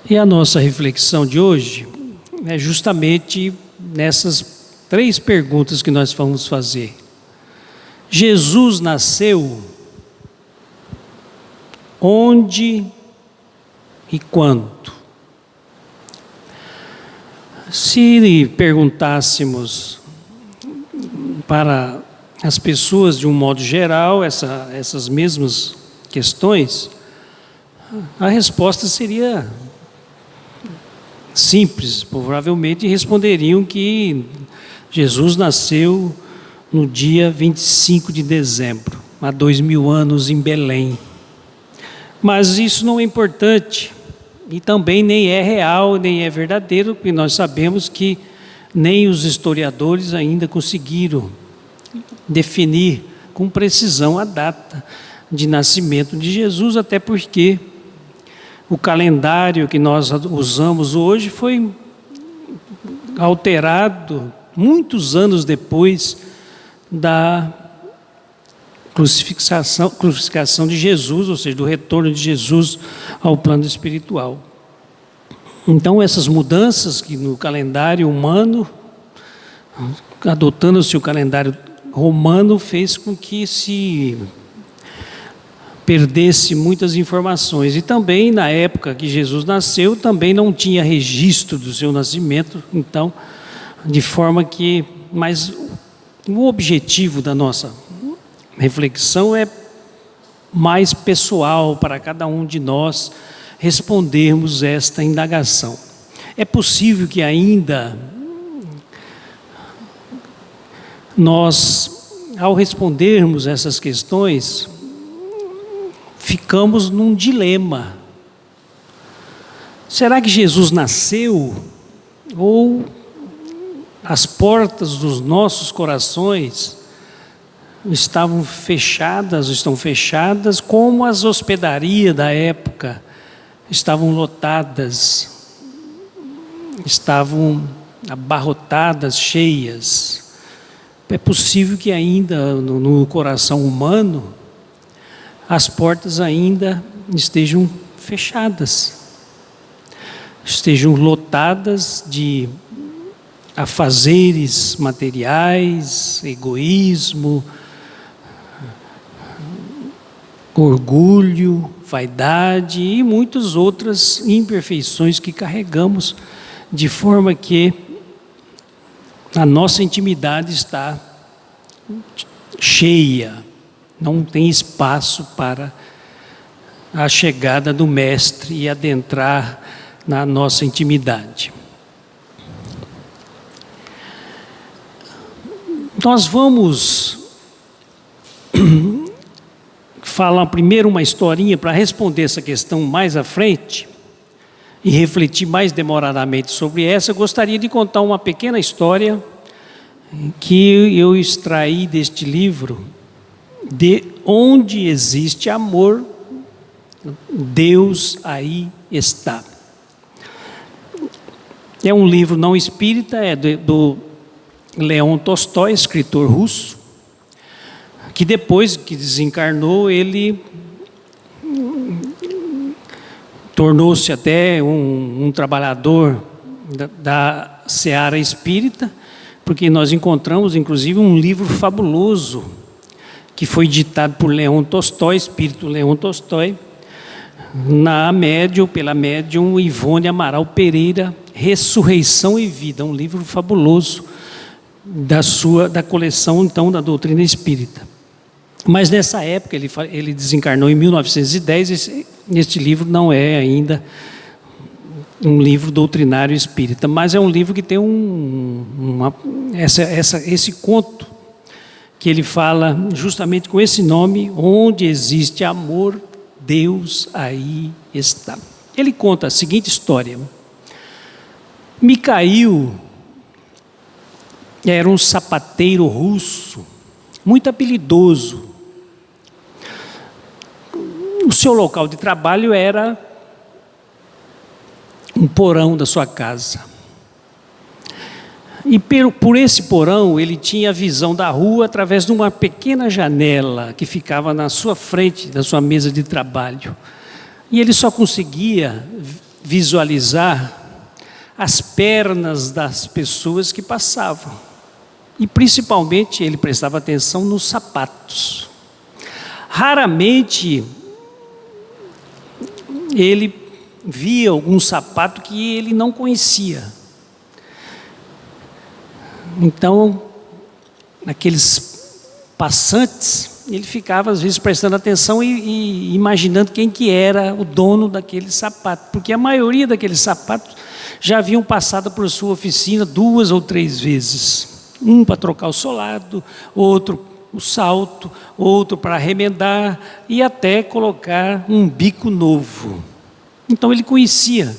E a nossa reflexão de hoje é justamente nessas 3 perguntas que nós vamos fazer. Jesus nasceu onde e quando? Se perguntássemos para as pessoas de um modo geral essas mesmas questões, a resposta seria simples. Provavelmente responderiam que Jesus nasceu no dia 25 de dezembro, há 2000 anos em Belém. Mas isso não é importante e também nem é real, nem é verdadeiro, porque nós sabemos que nem os historiadores ainda conseguiram definir com precisão a data de nascimento de Jesus, até porque o calendário que nós usamos hoje foi alterado muitos anos depois da crucificação de Jesus, ou seja, do retorno de Jesus ao plano espiritual. Então, essas mudanças que no calendário humano, adotando-se o calendário romano, fez com que se perdesse muitas informações. E também, na época que Jesus nasceu, também não tinha registro do seu nascimento, então, de forma que... Mas o objetivo da nossa reflexão é mais pessoal para cada um de nós respondermos esta indagação. É possível que ainda nós, ao respondermos essas questões, ficamos num dilema. Será que Jesus nasceu ou as portas dos nossos corações estavam fechadas, estão fechadas, como as hospedarias da época estavam lotadas, estavam abarrotadas, cheias? É possível que ainda no coração humano as portas ainda estejam fechadas, estejam lotadas de afazeres materiais, egoísmo, orgulho, vaidade e muitas outras imperfeições que carregamos, de forma que a nossa intimidade está cheia, não tem espaço para a chegada do Mestre e adentrar na nossa intimidade. Nós vamos falar primeiro uma historinha para responder essa questão mais à frente e refletir mais demoradamente sobre essa. Eu gostaria de contar uma pequena história que eu extraí deste livro, De Onde Existe Amor, Deus Aí Está. É um livro não espírita, é do Leon Tolstói, escritor russo, que depois que desencarnou, ele tornou-se até um trabalhador da seara espírita, porque nós encontramos inclusive um livro fabuloso que foi ditado por Leon Tolstói, espírito Leon Tolstói, pela médium Ivone Amaral Pereira, Ressurreição e Vida, um livro fabuloso da coleção então da doutrina espírita. Mas nessa época, ele desencarnou em 1910, este livro não é ainda um livro doutrinário espírita, mas é um livro que tem esse conto, que ele fala justamente com esse nome: onde existe amor, Deus aí está. Ele conta a seguinte história: Mikhail era um sapateiro russo, muito habilidoso. O seu local de trabalho era um porão da sua casa. E por esse porão ele tinha a visão da rua através de uma pequena janela que ficava na sua frente, da sua mesa de trabalho. E ele só conseguia visualizar as pernas das pessoas que passavam. E principalmente ele prestava atenção nos sapatos. Raramente ele via algum sapato que ele não conhecia. Então, aqueles passantes, ele ficava às vezes prestando atenção e imaginando quem que era o dono daquele sapato, porque a maioria daqueles sapatos já haviam passado por sua oficina 2 ou 3 vezes. Um para trocar o solado, outro o salto, outro para remendar e até colocar um bico novo. Então ele conhecia.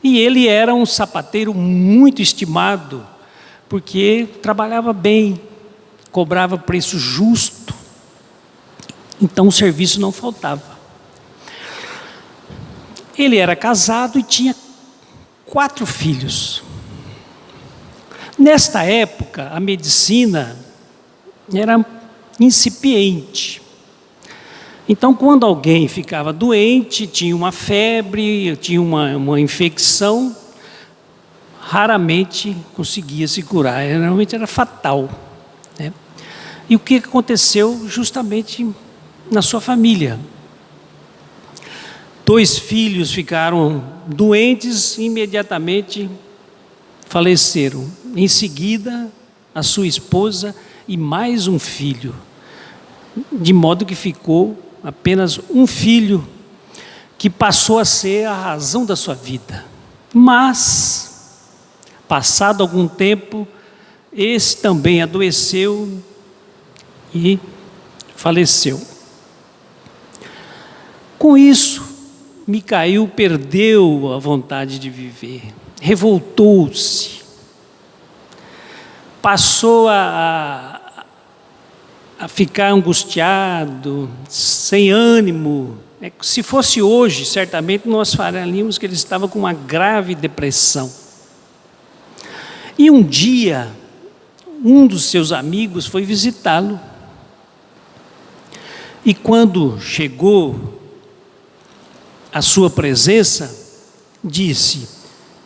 E ele era um sapateiro muito estimado, porque trabalhava bem, cobrava preço justo. Então o serviço não faltava. Ele era casado e tinha 4 filhos. Nesta época, a medicina era incipiente. Então, quando alguém ficava doente, tinha uma febre, tinha uma infecção, raramente conseguia se curar, normalmente era fatal, né? E o que aconteceu justamente na sua família? 2 filhos ficaram doentes e imediatamente faleceram. Em seguida, a sua esposa e mais um filho, de modo que ficou apenas um filho, que passou a ser a razão da sua vida. Mas, passado algum tempo, esse também adoeceu e faleceu. Com isso, Micael perdeu a vontade de viver, revoltou-se, passou a ficar angustiado, sem ânimo. Se fosse hoje, certamente nós falaríamos que ele estava com uma grave depressão. E um dia, um dos seus amigos foi visitá-lo. E quando chegou à sua presença, disse: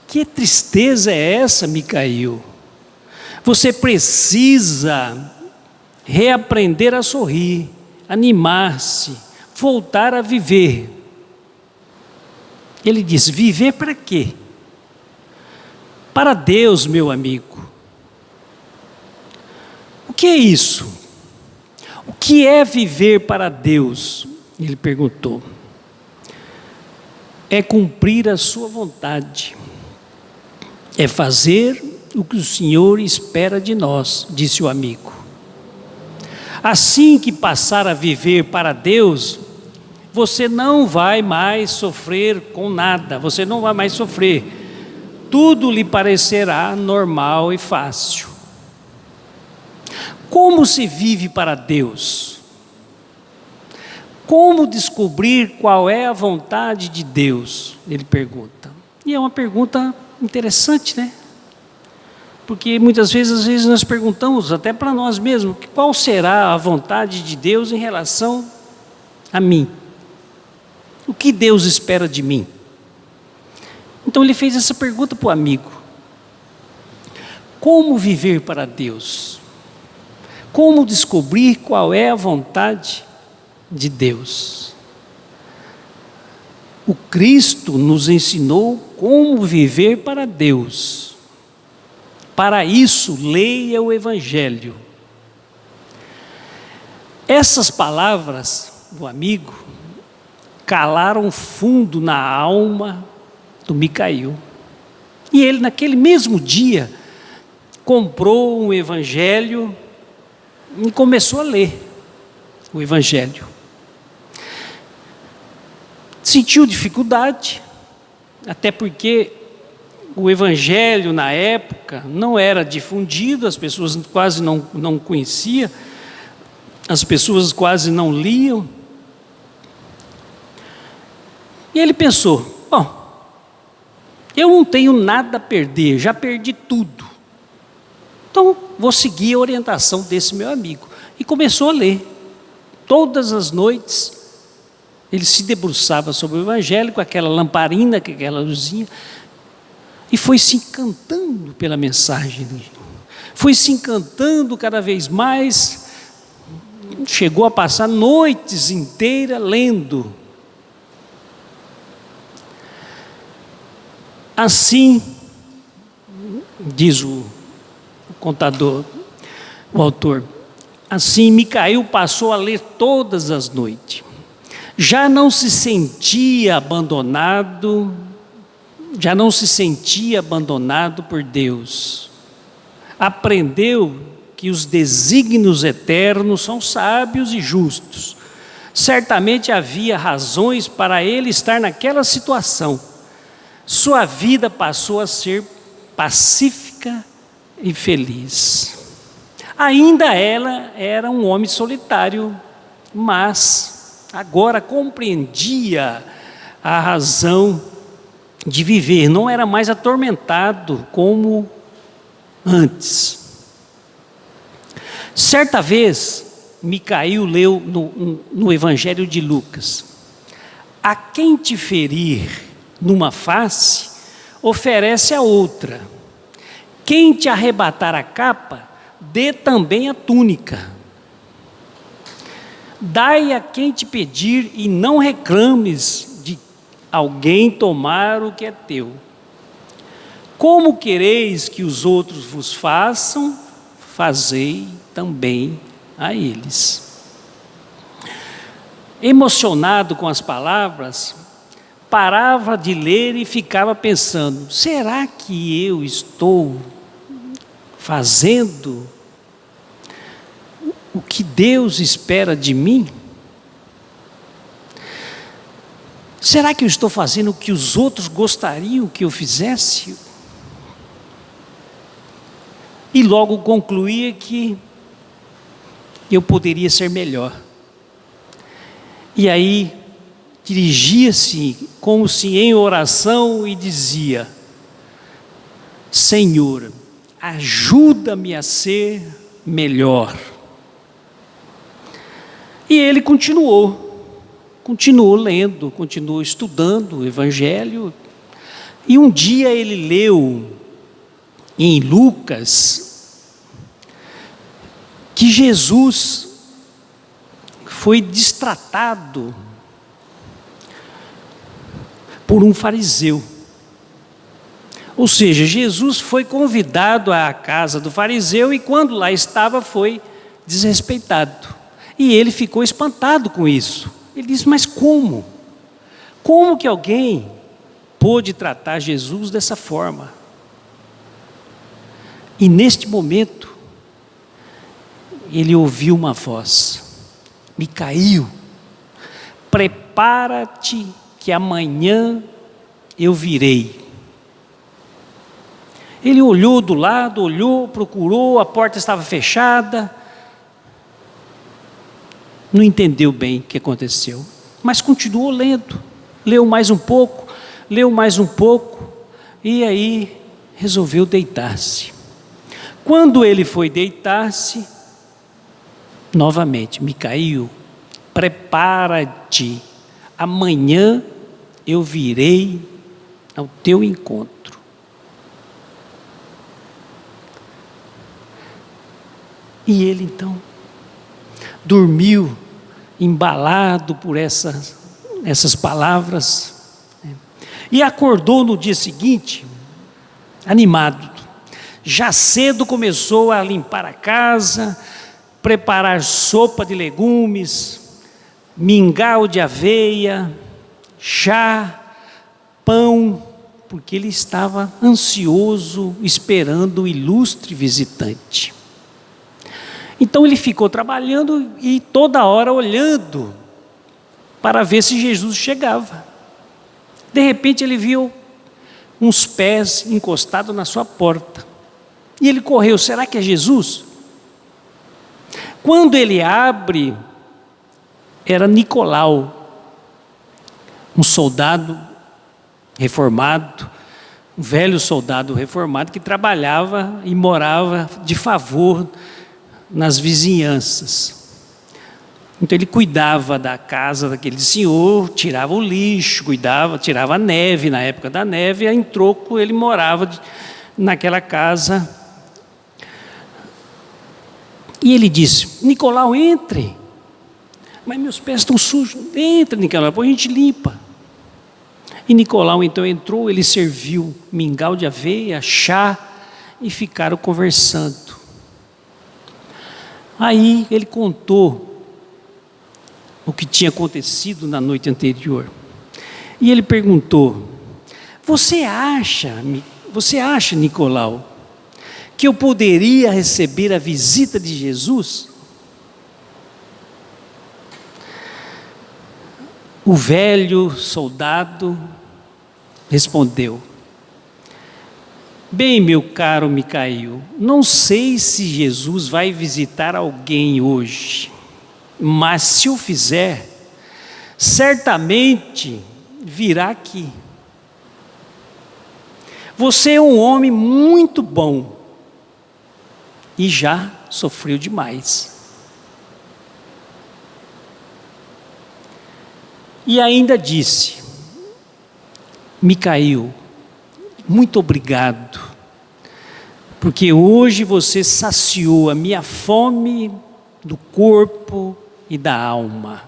que tristeza é essa, Micael? Você precisa reaprender a sorrir, animar-se, voltar a viver. Ele diz: viver para quê? Para Deus, meu amigo. O que é isso? O que é viver para Deus? Ele perguntou. É cumprir a sua vontade, é fazer o que o Senhor espera de nós, disse o amigo. Assim que passar a viver para Deus, você não vai mais sofrer com nada, você não vai mais sofrer, tudo lhe parecerá normal e fácil. Como se vive para Deus? Como descobrir qual é a vontade de Deus? Ele pergunta. E é uma pergunta interessante, né? Porque muitas vezes, às vezes nós perguntamos até para nós mesmos, qual será a vontade de Deus em relação a mim? O que Deus espera de mim? Então ele fez essa pergunta para o amigo. Como viver para Deus? Como descobrir qual é a vontade de Deus? O Cristo nos ensinou como viver para Deus. Para isso, leia o Evangelho. Essas palavras do amigo calaram fundo na alma do Micael. E ele, naquele mesmo dia, comprou um Evangelho e começou a ler o Evangelho. Sentiu dificuldade, até porque o Evangelho na época não era difundido, as pessoas quase não conheciam, as pessoas quase não liam. E ele pensou: bom, eu não tenho nada a perder, já perdi tudo. Então vou seguir a orientação desse meu amigo. E começou a ler, todas as noites, Ele se debruçava sobre o Evangelho, com aquela lamparina, com aquela luzinha, e foi se encantando pela mensagem. Foi se encantando cada vez mais, chegou a passar noites inteiras lendo. Assim, diz o contador, o autor, assim Micael passou a ler todas as noites. Já não se sentia abandonado por Deus. Aprendeu que os desígnios eternos são sábios e justos. Certamente havia razões para ele estar naquela situação. Sua vida passou a ser pacífica e feliz. Ainda ela era um homem solitário, mas agora compreendia a razão de viver, não era mais atormentado como antes. Certa vez, Micael leu no Evangelho de Lucas: a quem te ferir numa face, oferece a outra. Quem te arrebatar a capa, dê também a túnica. Dai a quem te pedir e não reclames de alguém tomar o que é teu. Como quereis que os outros vos façam, fazei também a eles. Emocionado com as palavras, parava de ler e ficava pensando: será que eu estou fazendo o que Deus espera de mim? Será que eu estou fazendo o que os outros gostariam que eu fizesse? E logo concluía que eu poderia ser melhor. E aí dirigia-se como se em oração e dizia: Senhor, ajuda-me a ser melhor. E ele continuou lendo, continuou estudando o Evangelho. E um dia ele leu em Lucas que Jesus foi destratado por um fariseu. Ou seja, Jesus foi convidado à casa do fariseu e quando lá estava foi desrespeitado. E ele ficou espantado com isso. Ele disse: mas como? Como que alguém pôde tratar Jesus dessa forma? E neste momento, ele ouviu uma voz: Micael, prepara-te que amanhã eu virei. Ele olhou do lado, procurou, a porta estava fechada. Não entendeu bem o que aconteceu, mas continuou lendo. Leu mais um pouco, e aí resolveu deitar-se. Quando ele foi deitar-se, novamente: Micael, prepara-te, amanhã eu virei ao teu encontro. E ele então dormiu, embalado por essas palavras, e acordou no dia seguinte, animado. Já cedo começou a limpar a casa, preparar sopa de legumes, mingau de aveia, chá, pão, porque ele estava ansioso, esperando o ilustre visitante. Então ele ficou trabalhando e toda hora olhando para ver se Jesus chegava. De repente ele viu uns pés encostados na sua porta. E ele correu: será que é Jesus? Quando ele abre, era Nicolau, um soldado reformado, um velho soldado reformado que trabalhava e morava de favor nas vizinhanças. Então ele cuidava da casa daquele senhor, tirava o lixo, tirava a neve, na época da neve, e em troco ele morava naquela casa. E ele disse: Nicolau, entre. Mas meus pés estão sujos. Entra, Nicolau, depois a gente limpa. E Nicolau então entrou, ele serviu mingau de aveia, chá, e ficaram conversando. Aí ele contou o que tinha acontecido na noite anterior. E ele perguntou: Você acha, Nicolau, que eu poderia receber a visita de Jesus? O velho soldado respondeu: Bem, meu caro Micael, não sei se Jesus vai visitar alguém hoje, mas se o fizer, certamente virá aqui. Você é um homem muito bom e já sofreu demais. E ainda disse: Micael, muito obrigado, porque hoje você saciou a minha fome do corpo e da alma.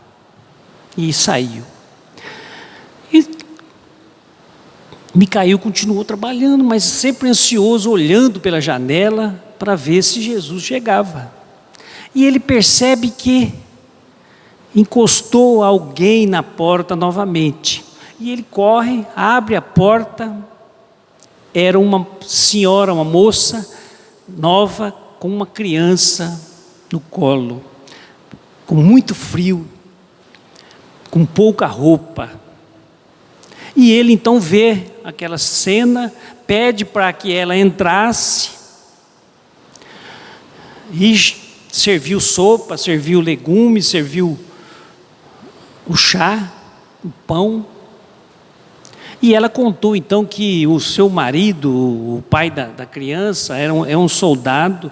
E saiu. E Micael continuou trabalhando, mas sempre ansioso, olhando pela janela para ver se Jesus chegava. E ele percebe que encostou alguém na porta novamente. E ele corre, abre a porta. Era uma senhora, uma moça nova, com uma criança no colo, com muito frio, com pouca roupa. E ele então vê aquela cena, pede para que ela entrasse, e serviu sopa, serviu legumes, serviu o chá, o pão. E ela contou então que o seu marido, o pai da criança, é um soldado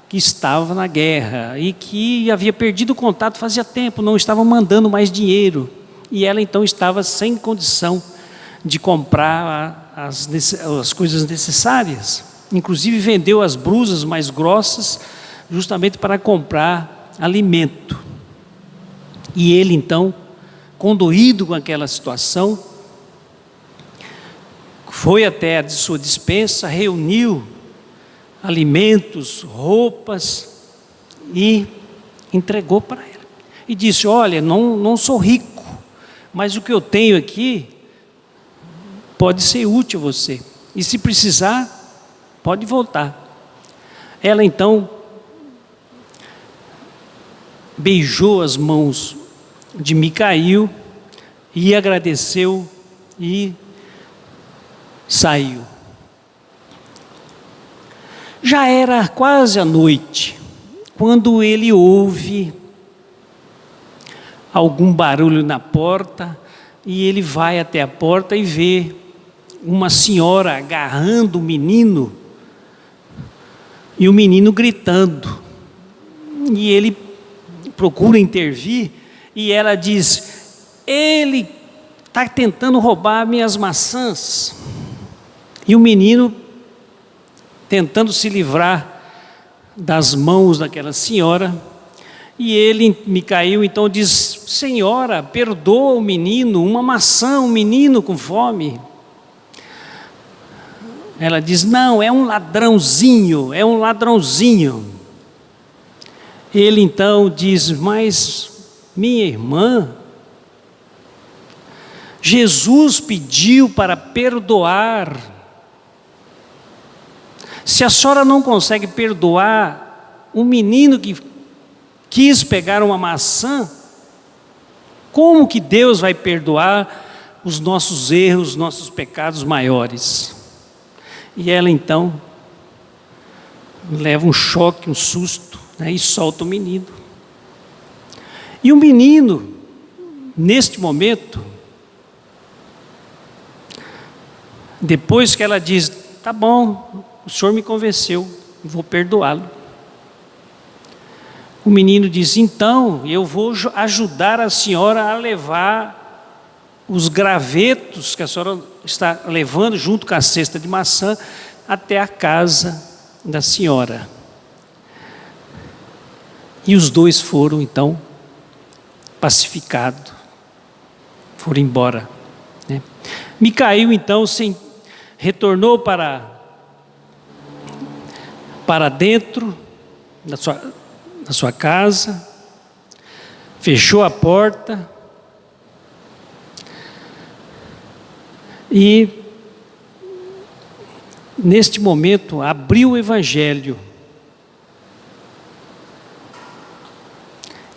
que estava na guerra e que havia perdido o contato fazia tempo, não estava mandando mais dinheiro. E ela então estava sem condição de comprar as coisas necessárias. Inclusive vendeu as blusas mais grossas justamente para comprar alimento. E ele então, condoído com aquela situação, foi até a sua despensa, reuniu alimentos, roupas e entregou para ela. E disse: Olha, não sou rico, mas o que eu tenho aqui pode ser útil a você. E se precisar, pode voltar. Ela então beijou as mãos de Micael e agradeceu e saiu. Já era quase a noite, quando ele ouve algum barulho na porta, e ele vai até a porta e vê uma senhora agarrando o menino, e o menino gritando. E ele procura intervir, e ela diz: ele está tentando roubar minhas maçãs. E o menino, tentando se livrar das mãos daquela senhora, e ele, Micael, então diz: Senhora, perdoa o menino, uma maçã, um menino com fome. Ela diz: Não, é um ladrãozinho, é um ladrãozinho. Ele então diz: Mas minha irmã, Jesus pediu para perdoar. Se a senhora não consegue perdoar um menino que quis pegar uma maçã, como que Deus vai perdoar os nossos erros, os nossos pecados maiores? E ela então leva um choque, um susto, né, e solta o menino. E o menino, neste momento, depois que ela diz: Tá bom, o senhor me convenceu, vou perdoá-lo. O menino disse: então, eu vou ajudar a senhora a levar os gravetos que a senhora está levando junto com a cesta de maçã até a casa da senhora. E os dois foram então pacificados, foram embora, né? Micael então retornou para dentro da sua casa, fechou a porta e neste momento abriu o Evangelho.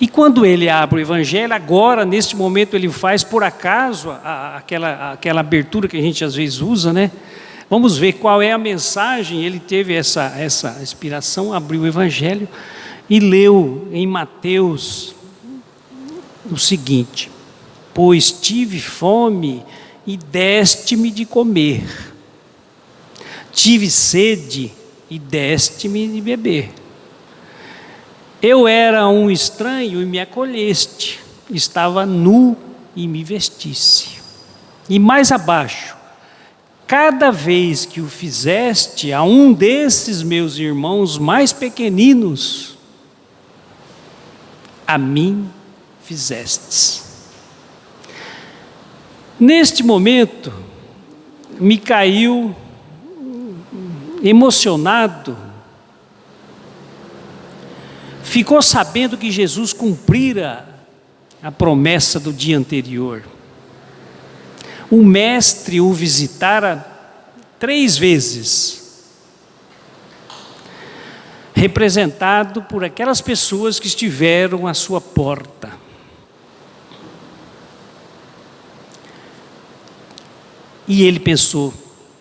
E quando ele abre o Evangelho, agora, neste momento, ele faz, por acaso, aquela abertura que a gente às vezes usa, né? Vamos ver qual é a mensagem. Ele teve essa inspiração, abriu o Evangelho e leu em Mateus o seguinte: pois tive fome e deste-me de comer, tive sede e deste-me de beber. Eu era um estranho e me acolheste, estava nu e me vestisse. E mais abaixo: cada vez que o fizeste a um desses meus irmãos mais pequeninos, a mim fizestes. Neste momento, Micael, emocionado, ficou sabendo que Jesus cumprira a promessa do dia anterior. O mestre o visitara 3 vezes, representado por aquelas pessoas que estiveram à sua porta. E ele pensou: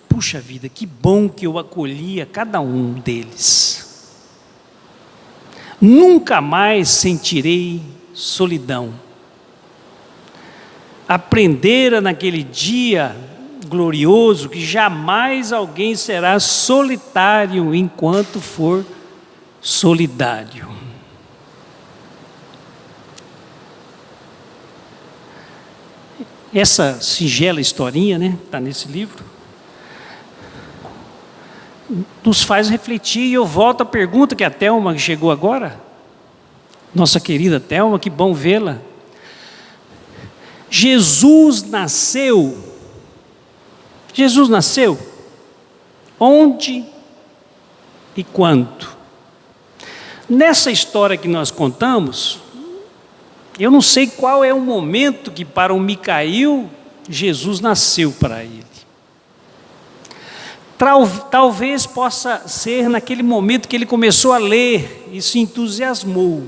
puxa vida, que bom que eu acolhi a cada um deles. Nunca mais sentirei solidão. Aprendera naquele dia glorioso que jamais alguém será solitário enquanto for solidário. Essa singela historinha, né, está nesse livro, nos faz refletir. E eu volto à pergunta que a Thelma chegou agora, nossa querida Thelma, que bom vê-la. Jesus nasceu onde e quando? Nessa história que nós contamos, eu não sei qual é o momento que para o Micael Jesus nasceu para ele. Talvez possa ser naquele momento que ele começou a ler e se entusiasmou.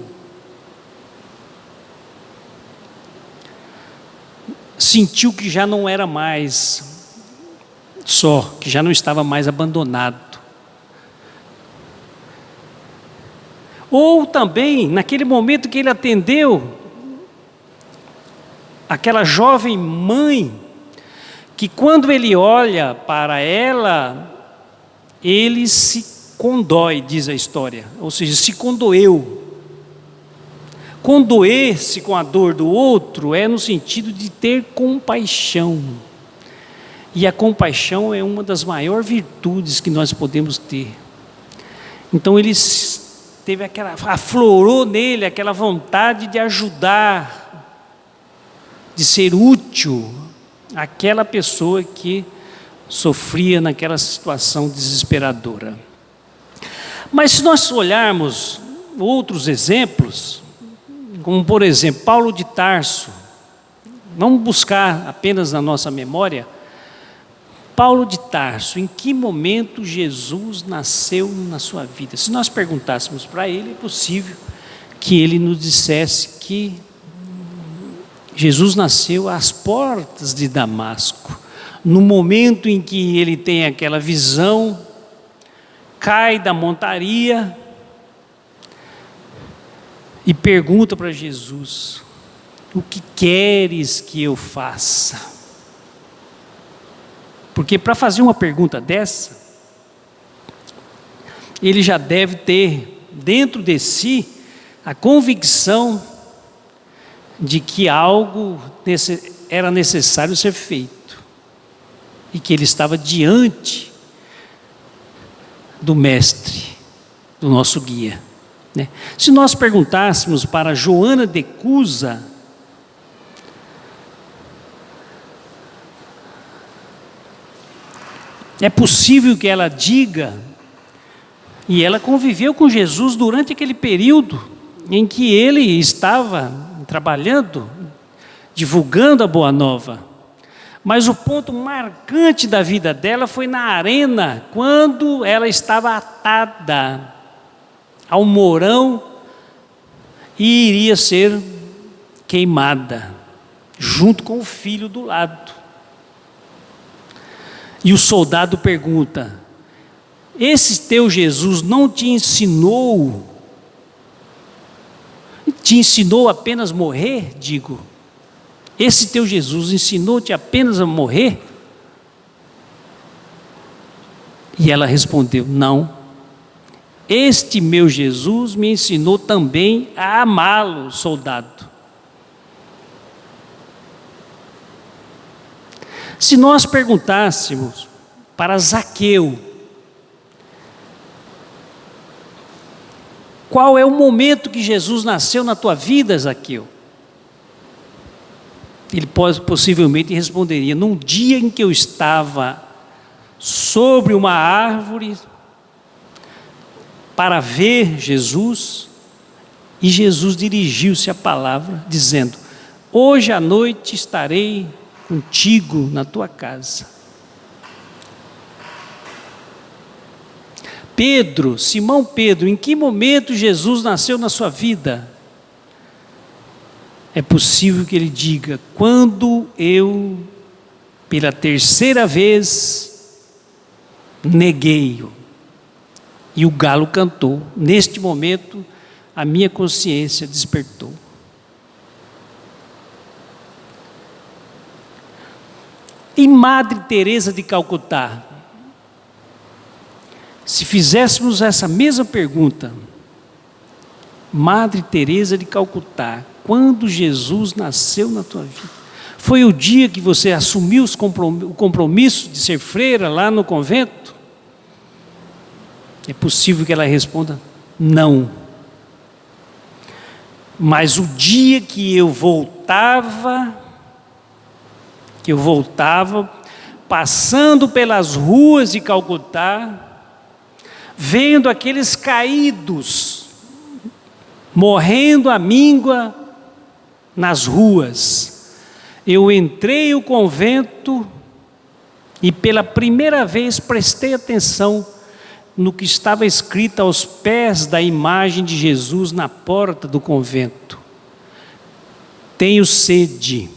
Sentiu que já não era mais só, que já não estava mais abandonado. Ou também, naquele momento que ele atendeu aquela jovem mãe, que quando ele olha para ela, ele se condói, diz a história, ou seja, se condoeu. Condoer-se com a dor do outro é no sentido de ter compaixão. E a compaixão é uma das maiores virtudes que nós podemos ter. Então ele teve aflorou nele aquela vontade de ajudar, de ser útil àquela pessoa que sofria naquela situação desesperadora. Mas se nós olharmos outros exemplos, como por exemplo Paulo de Tarso, vamos buscar apenas na nossa memória, Paulo de Tarso, em que momento Jesus nasceu na sua vida? Se nós perguntássemos para ele, é possível que ele nos dissesse que Jesus nasceu às portas de Damasco, no momento em que ele tem aquela visão, cai da montaria e pergunta para Jesus: o que queres que eu faça? Porque para fazer uma pergunta dessa, ele já deve ter dentro de si a convicção de que algo era necessário ser feito e que ele estava diante do mestre, do nosso guia, né? Se nós perguntássemos para Joana de Cusa, é possível que ela diga, e ela conviveu com Jesus durante aquele período em que ele estava trabalhando, divulgando a Boa Nova. Mas o ponto marcante da vida dela foi na arena, quando ela estava atada ao morão e iria ser queimada, junto com o filho do lado. E o soldado pergunta: esse teu Jesus não te ensinou apenas morrer? Digo, esse teu Jesus ensinou-te apenas a morrer? E ela respondeu: não, este meu Jesus me ensinou também a amá-lo, soldado. Se nós perguntássemos para Zaqueu, qual é o momento que Jesus nasceu na tua vida, Zaqueu? Ele possivelmente responderia: num dia em que eu estava sobre uma árvore para ver Jesus, e Jesus dirigiu-se à palavra, dizendo: hoje à noite estarei contigo na tua casa. Pedro, Simão Pedro, em que momento Jesus nasceu na sua vida? É possível que ele diga: quando eu, pela terceira vez, neguei-o, e o galo cantou. Neste momento, a minha consciência despertou. E Madre Teresa de Calcutá, se fizéssemos essa mesma pergunta, Madre Teresa de Calcutá, quando Jesus nasceu na tua vida? Foi o dia que você assumiu o compromisso de ser freira lá no convento? É possível que ela responda: não. Mas o dia que eu voltava, passando pelas ruas de Calcutá, vendo aqueles caídos, morrendo à míngua nas ruas, eu entrei no convento e pela primeira vez prestei atenção no que estava escrito aos pés da imagem de Jesus na porta do convento: tenho sede.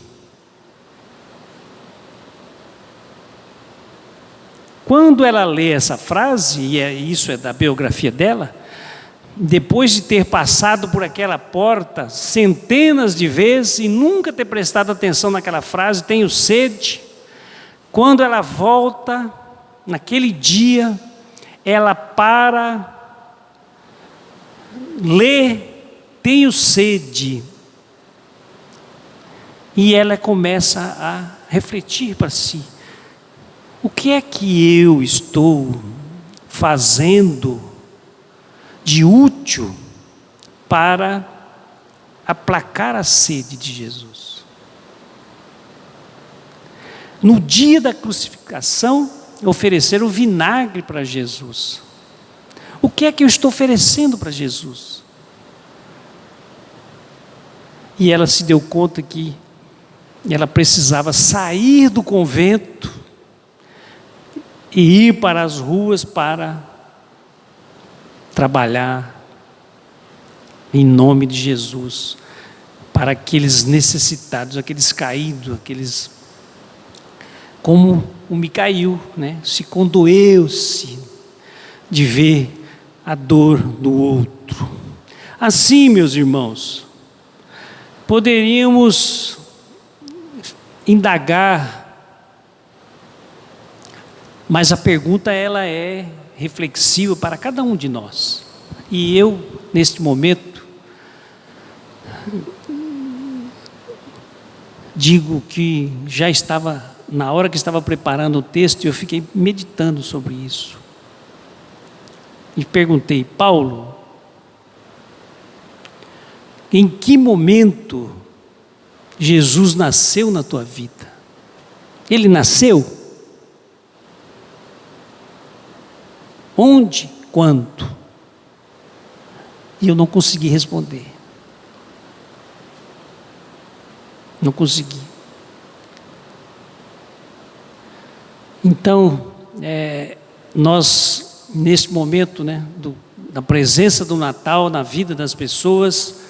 Quando ela lê essa frase, e isso é da biografia dela, depois de ter passado por aquela porta centenas de vezes e nunca ter prestado atenção naquela frase, tenho sede, quando ela volta, naquele dia, ela para, lê, tenho sede, e ela começa a refletir para si: o que é que eu estou fazendo de útil para aplacar a sede de Jesus? No dia da crucificação, ofereceram vinagre para Jesus. O que é que eu estou oferecendo para Jesus? E ela se deu conta que ela precisava sair do convento e ir para as ruas para trabalhar em nome de Jesus, para aqueles necessitados, aqueles caídos, aqueles, como o Micael, né? Se condoeu-se de ver a dor do outro. Assim, meus irmãos, poderíamos indagar, mas a pergunta ela é reflexiva para cada um de nós. E eu, neste momento, digo que já estava, na hora que estava preparando o texto, eu fiquei meditando sobre isso. E perguntei: Paulo, em que momento Jesus nasceu na tua vida? Ele nasceu? Onde? Quando? E eu não consegui responder. Não consegui. Então, nós, neste momento, né, da presença do Natal na vida das pessoas,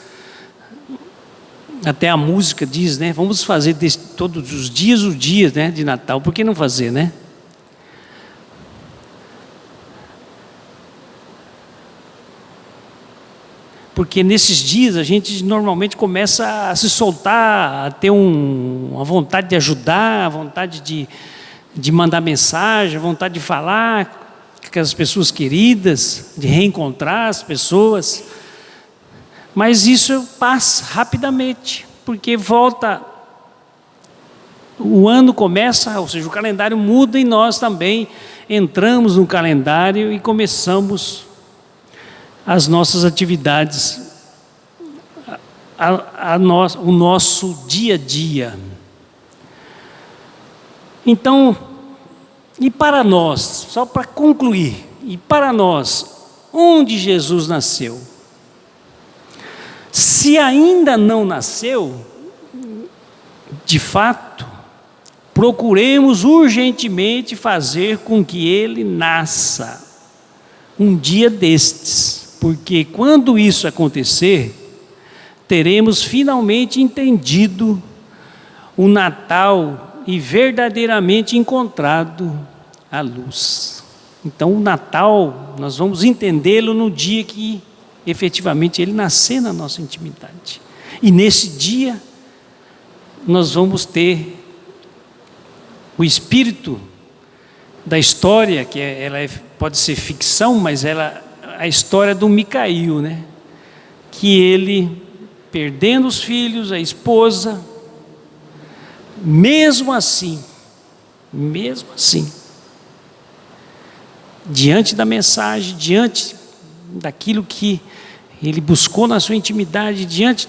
até a música diz, né, vamos fazer todos os dias o dia, né, de Natal. Por que não fazer, né? Porque nesses dias a gente normalmente começa a se soltar, a ter uma vontade de ajudar, a vontade de mandar mensagem, a vontade de falar com as pessoas queridas, de reencontrar as pessoas. Mas isso passa rapidamente, porque volta, o ano começa, ou seja, o calendário muda e nós também entramos no calendário e começamos as nossas atividades, o nosso dia a dia. Então, e para nós, só para concluir, e para nós, onde Jesus nasceu? Se ainda não nasceu, de fato, procuremos urgentemente fazer com que ele nasça um dia destes. Porque quando isso acontecer, teremos finalmente entendido o Natal e verdadeiramente encontrado a luz. Então o Natal, nós vamos entendê-lo no dia que efetivamente ele nascer na nossa intimidade. E nesse dia, nós vamos ter o espírito da história, que pode ser ficção, mas a história do Micael, né? Que ele, perdendo os filhos, a esposa, mesmo assim, diante da mensagem, diante daquilo que ele buscou na sua intimidade, diante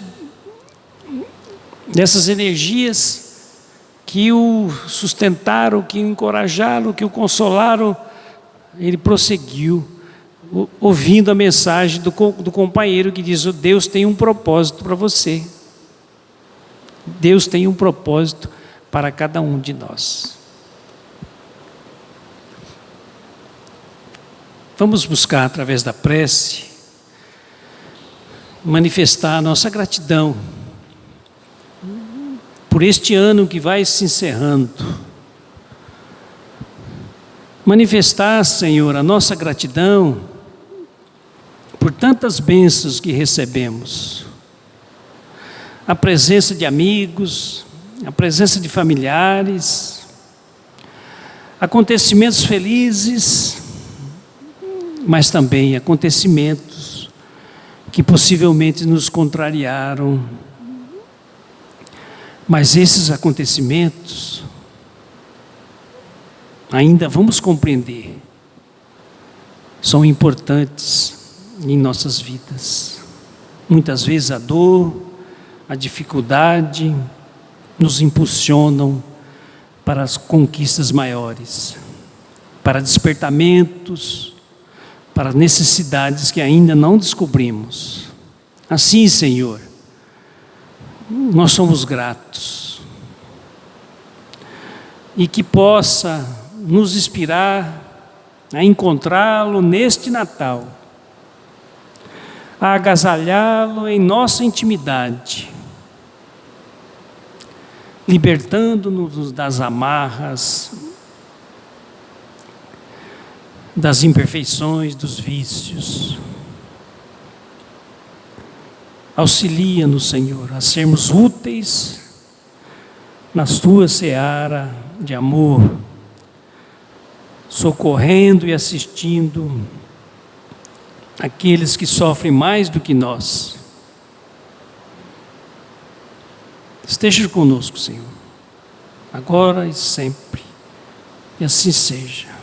dessas energias que o sustentaram, que o encorajaram, que o consolaram, ele prosseguiu, ouvindo a mensagem do companheiro que diz: Deus tem um propósito para você. Deus tem um propósito para cada um de nós. Vamos buscar, através da prece, manifestar a nossa gratidão por este ano que vai se encerrando. Manifestar, Senhor, a nossa gratidão por tantas bênçãos que recebemos. A presença de amigos, a presença de familiares, acontecimentos felizes, mas também acontecimentos que possivelmente nos contrariaram. Mas esses acontecimentos, ainda vamos compreender, são importantes em nossas vidas. Muitas vezes a dor, a dificuldade nos impulsionam para as conquistas maiores, para despertamentos, para necessidades que ainda não descobrimos. Assim, Senhor, nós somos gratos, e que possa nos inspirar a encontrá-lo neste Natal, a agasalhá-lo em nossa intimidade, libertando-nos das amarras, das imperfeições, dos vícios. Auxilia-nos, Senhor, a sermos úteis na tua seara de amor, socorrendo e assistindo aqueles que sofrem mais do que nós. Esteja conosco, Senhor, agora e sempre. E assim seja.